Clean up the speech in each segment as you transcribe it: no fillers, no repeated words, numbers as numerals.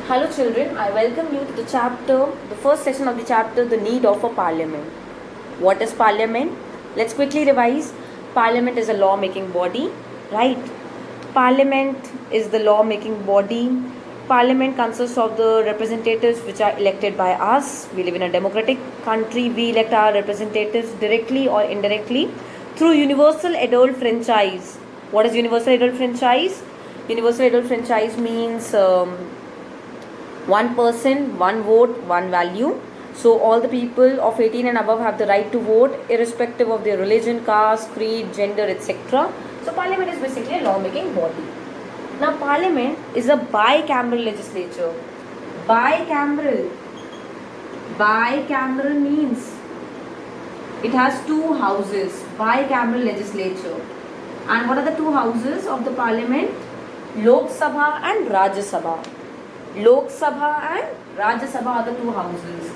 Hello children, I welcome you to the first session of the chapter, The Need of a Parliament. What is Parliament? Let's quickly revise. Parliament is a law-making body, right? Parliament is the law-making body. Parliament consists of the representatives which are elected by us. We live in a democratic country. We elect our representatives directly or indirectly through universal adult franchise. What is universal adult franchise? Universal adult franchise means one person, one vote, one value. So all the people of 18 and above have the right to vote irrespective of their religion, caste, creed, gender, etc. So parliament is basically a law-making body. Now parliament is a bicameral legislature. Bicameral. Bicameral means it has two houses. Bicameral legislature. And what are the two houses of the parliament? Lok Sabha and Rajya Sabha. Lok Sabha and Rajya Sabha are the two houses.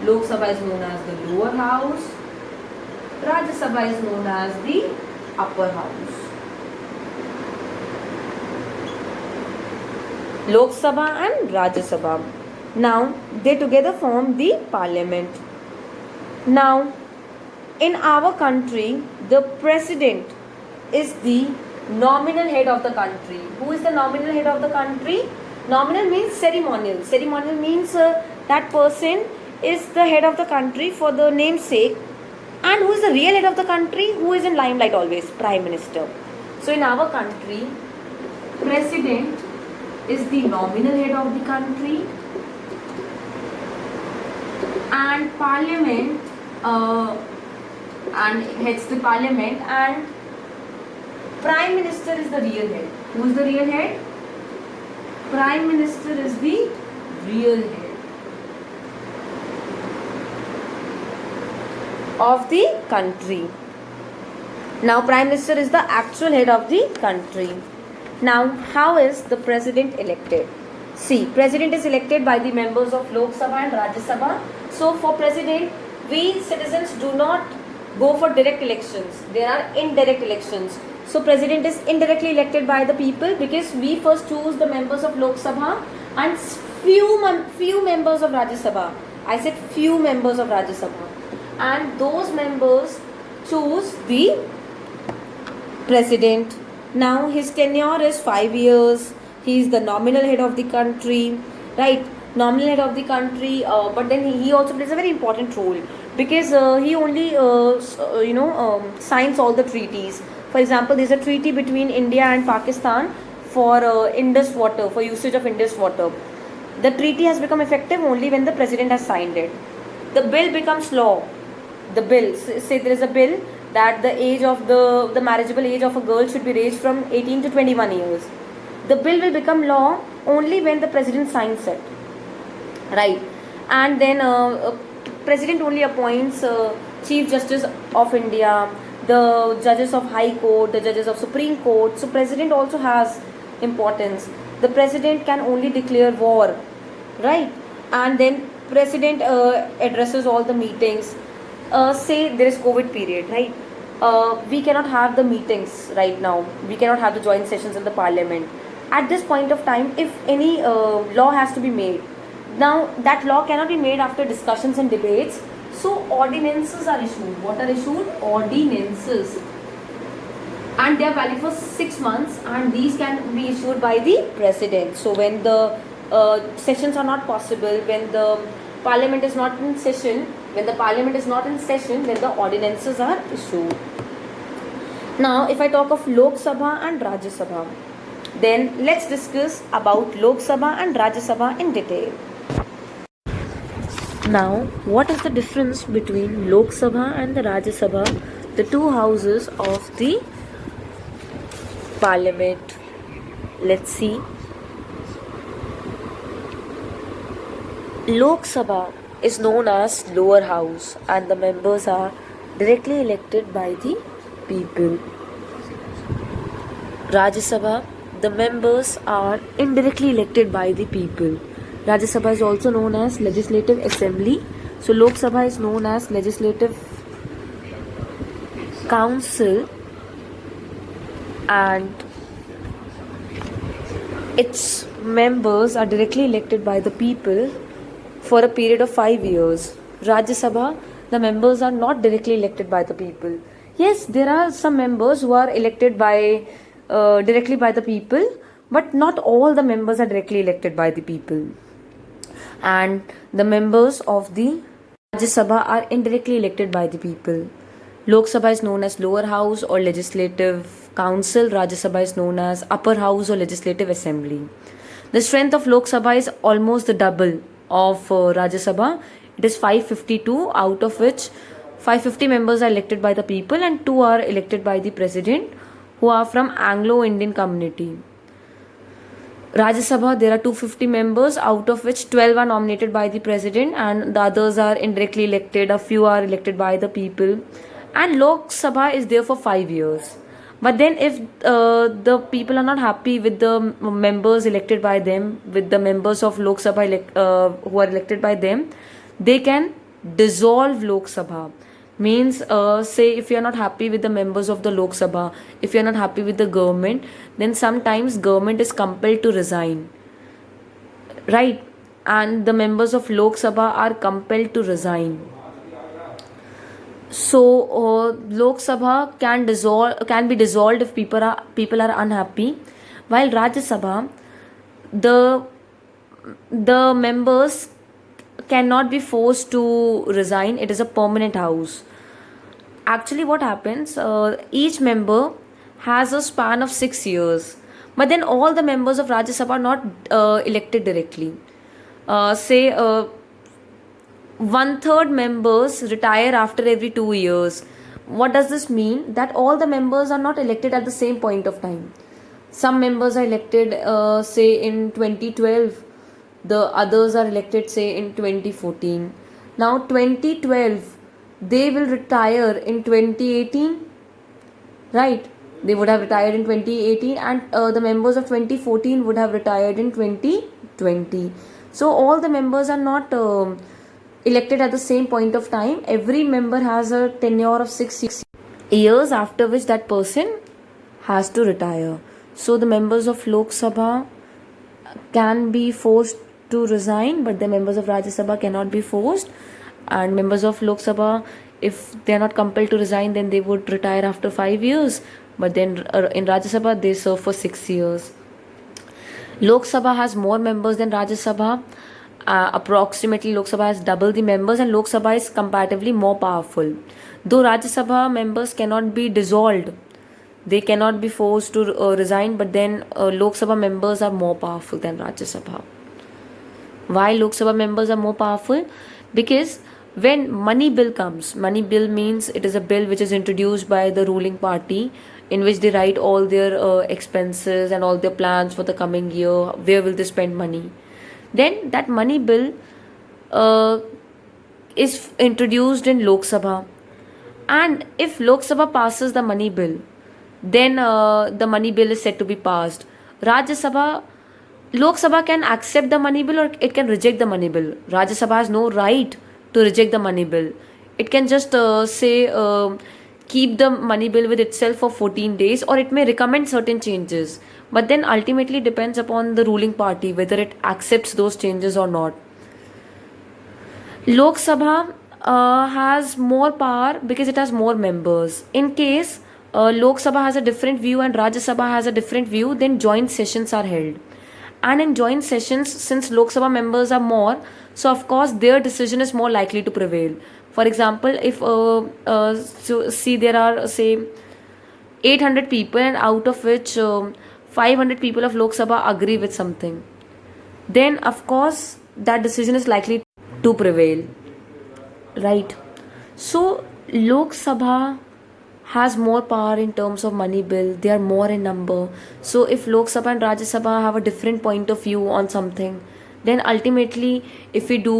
Lok Sabha is known as the lower house. Rajya Sabha is known as the upper house. Lok Sabha and Rajya Sabha. Now, they together form the parliament. Now, in our country, the president is the nominal head of the country. Who is the nominal head of the country? Nominal means ceremonial. Ceremonial means that person is the head of the country for the name's sake. And who is the real head of the country? Who is in limelight always? Prime Minister. So in our country, president is the nominal head of the country, and parliament and heads the parliament, and prime minister is the real head. Who is the real head? Prime Minister is the real head of the country. Now, Prime Minister is the actual head of the country. Now, how is the President elected? See, President is elected by the members of Lok Sabha and Rajya Sabha. So, for President, we citizens do not go for direct elections. There are indirect elections. So president is indirectly elected by the people because we first choose the members of Lok Sabha and few members of Rajya Sabha. I said few members of Rajya Sabha. And those members choose the president. Now his tenure is 5 years. He is the nominal head of the country, right? Nominal head of the country, but then he also plays a very important role because he only signs all the treaties. For example, there is a treaty between India and Pakistan for Indus water, for usage of Indus water. The treaty has become effective only when the president has signed it. The bill becomes law. The bill, say there is a bill that the age of the marriageable age of a girl should be raised from 18 to 21 years. The bill will become law only when the president signs it. Right. And then president only appoints Chief Justice of India, the judges of High Court, the judges of Supreme Court. So president also has importance. The president can only declare war, right? And then president addresses all the meetings. Say there is COVID period, right? We cannot have the meetings right now. We cannot have the joint sessions in the parliament. At this point of time, if any law has to be made, now that law cannot be made after discussions and debates. So ordinances are issued. What are issued? Ordinances. And they are valid for 6 months, and these can be issued by the president. So when the sessions are not possible, when the parliament is not in session, then the ordinances are issued. Now if I talk of Lok Sabha and Rajya Sabha, then let's discuss about Lok Sabha and Rajya Sabha in detail. Now, what is the difference between Lok Sabha and the Rajya Sabha, the two houses of the parliament? Let's see. Lok Sabha is known as lower house and the members are directly elected by the people. Rajya Sabha, the members are indirectly elected by the people. Rajya Sabha is also known as Legislative Assembly. So Lok Sabha is known as Legislative Council, and its members are directly elected by the people for a period of 5 years. Rajya Sabha, the members are not directly elected by the people. Yes, there are some members who are elected by directly by the people, but not all the members are directly elected by the people. And the members of the Rajya Sabha are indirectly elected by the people. Lok Sabha is known as lower house or legislative council. Rajya Sabha is known as upper house or legislative assembly. The strength of Lok Sabha is almost the double of Rajya Sabha. It is 552, out of which 550 members are elected by the people and 2 are elected by the president, who are from Anglo-Indian community. Rajya Sabha, there are 250 members, out of which 12 are nominated by the president and the others are indirectly elected. A few are elected by the people. And Lok Sabha is there for 5 years. But then if the people are not happy with the members elected by them, with the members of Lok Sabha who are elected by them, they can dissolve Lok Sabha. Means say if you are not happy with the members of the Lok Sabha, if you are not happy with the government, then sometimes government is compelled to resign. Right? And the members of Lok Sabha are compelled to resign. So Lok Sabha can be dissolved if people are unhappy, while Rajya Sabha, the members cannot be forced to resign. It is a permanent house. Actually, what happens? Each member has a span of 6 years, but then all the members of Rajya Sabha are not elected directly. Say 1/3 members retire after every 2 years. What does this mean? That all the members are not elected at the same point of time. Some members are elected say in 2012, the others are elected say in 2014. Now 2012, they will retire in 2018, right? They would have retired in 2018 and the members of 2014 would have retired in 2020. So all the members are not elected at the same point of time. Every member has a tenure of 6 years, after which that person has to retire. So the members of Lok Sabha can be forced to resign, but the members of Rajya Sabha cannot be forced. And members of Lok Sabha, if they are not compelled to resign, then they would retire after 5 years. But then in Rajya Sabha, they serve for 6 years. Lok Sabha has more members than Rajya Sabha. Approximately Lok Sabha has double the members and Lok Sabha is comparatively more powerful. Though Rajya Sabha members cannot be dissolved, they cannot be forced to resign, but then Lok Sabha members are more powerful than Rajya Sabha. Why Lok Sabha members are more powerful? Because when money bill comes, money bill means it is a bill which is introduced by the ruling party, in which they write all their expenses and all their plans for the coming year, where will they spend money. Then that money bill is introduced in Lok Sabha, and if Lok Sabha passes the money bill, then the money bill is said to be passed. Rajya Sabha, Lok Sabha can accept the money bill or it can reject the money bill. Rajya Sabha has no right to reject the money bill. It can just keep the money bill with itself for 14 days, or it may recommend certain changes. But then ultimately depends upon the ruling party whether it accepts those changes or not. Lok Sabha has more power because it has more members. In case Lok Sabha has a different view and Rajya Sabha has a different view, then joint sessions are held. And in joint sessions, since Lok Sabha members are more, so of course their decision is more likely to prevail. For example, if there are say 800 people and out of which 500 people of Lok Sabha agree with something, then of course that decision is likely to prevail, right? So Lok Sabha has more power in terms of money bill. They are more in number. So if Lok Sabha and Rajya Sabha have a different point of view on something, then ultimately if we do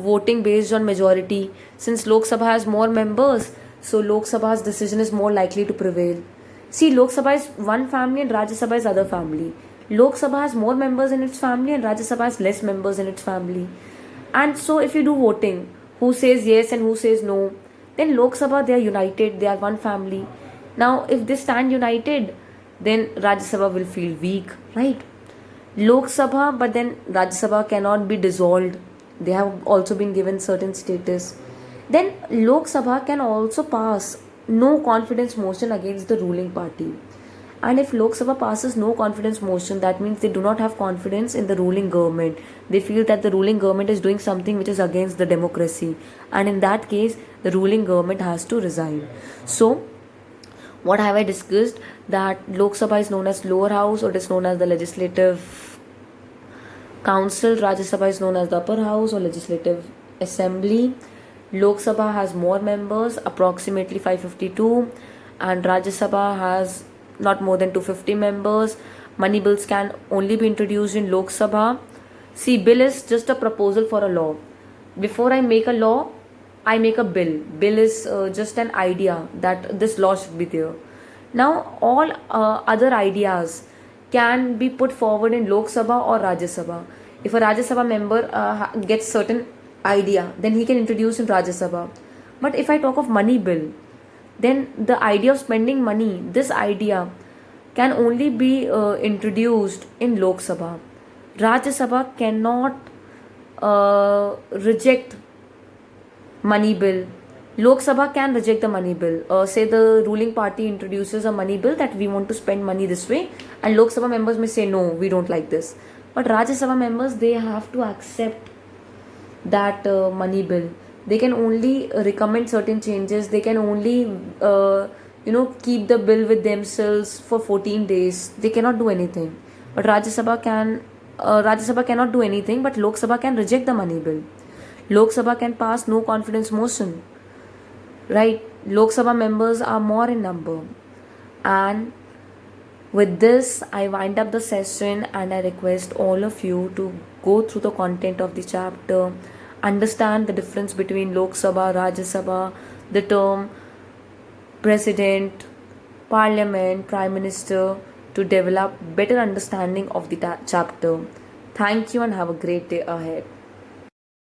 voting based on majority, since Lok Sabha has more members, so Lok Sabha's decision is more likely to prevail. See, Lok Sabha is one family and Rajya Sabha is other family. Lok Sabha has more members in its family and Rajya Sabha has less members in its family. And so if you do voting, who says yes and who says no, then Lok Sabha, they are united, they are one family. Now if they stand united, then Rajya Sabha will feel weak, right? Lok Sabha, but then Rajya Sabha cannot be dissolved. They have also been given certain status. Then Lok Sabha can also pass no confidence motion against the ruling party. And if Lok Sabha passes no confidence motion, that means they do not have confidence in the ruling government. They feel that the ruling government is doing something which is against the democracy. And in that case, the ruling government has to resign. So, what have I discussed? That Lok Sabha is known as lower house, or it is known as the legislative council. Rajya Sabha is known as the upper house or legislative assembly. Lok Sabha has more members, approximately 552, and Rajya Sabha has not more than 250 members. Money bills can only be introduced in Lok Sabha. See, bill is just a proposal for a law. Before I make a law, I make a bill. Bill is just an idea that this law should be there. Now, all other ideas can be put forward in Lok Sabha or Rajya Sabha. If a Rajya Sabha member gets certain idea, then he can introduce in Rajya Sabha. But if I talk of money bill, then the idea of spending money, this idea can only be introduced in Lok Sabha. Rajya Sabha cannot reject money bill. Lok Sabha can reject the money bill. Say the ruling party introduces a money bill that we want to spend money this way, and Lok Sabha members may say no, we don't like this. But Rajya Sabha members, they have to accept that money bill. They can only recommend certain changes. They can only keep the bill with themselves for 14 days. They cannot do anything. But Rajya Sabha cannot do anything, but Lok Sabha can reject the money bill. Lok Sabha can pass no confidence motion. Right? Lok Sabha members are more in number. And with this, I wind up the session, and I request all of you to go through the content of the chapter, understand the difference between Lok Sabha, Rajya Sabha, the term president, parliament, prime minister, to develop better understanding of the chapter. Thank you and have a great day ahead.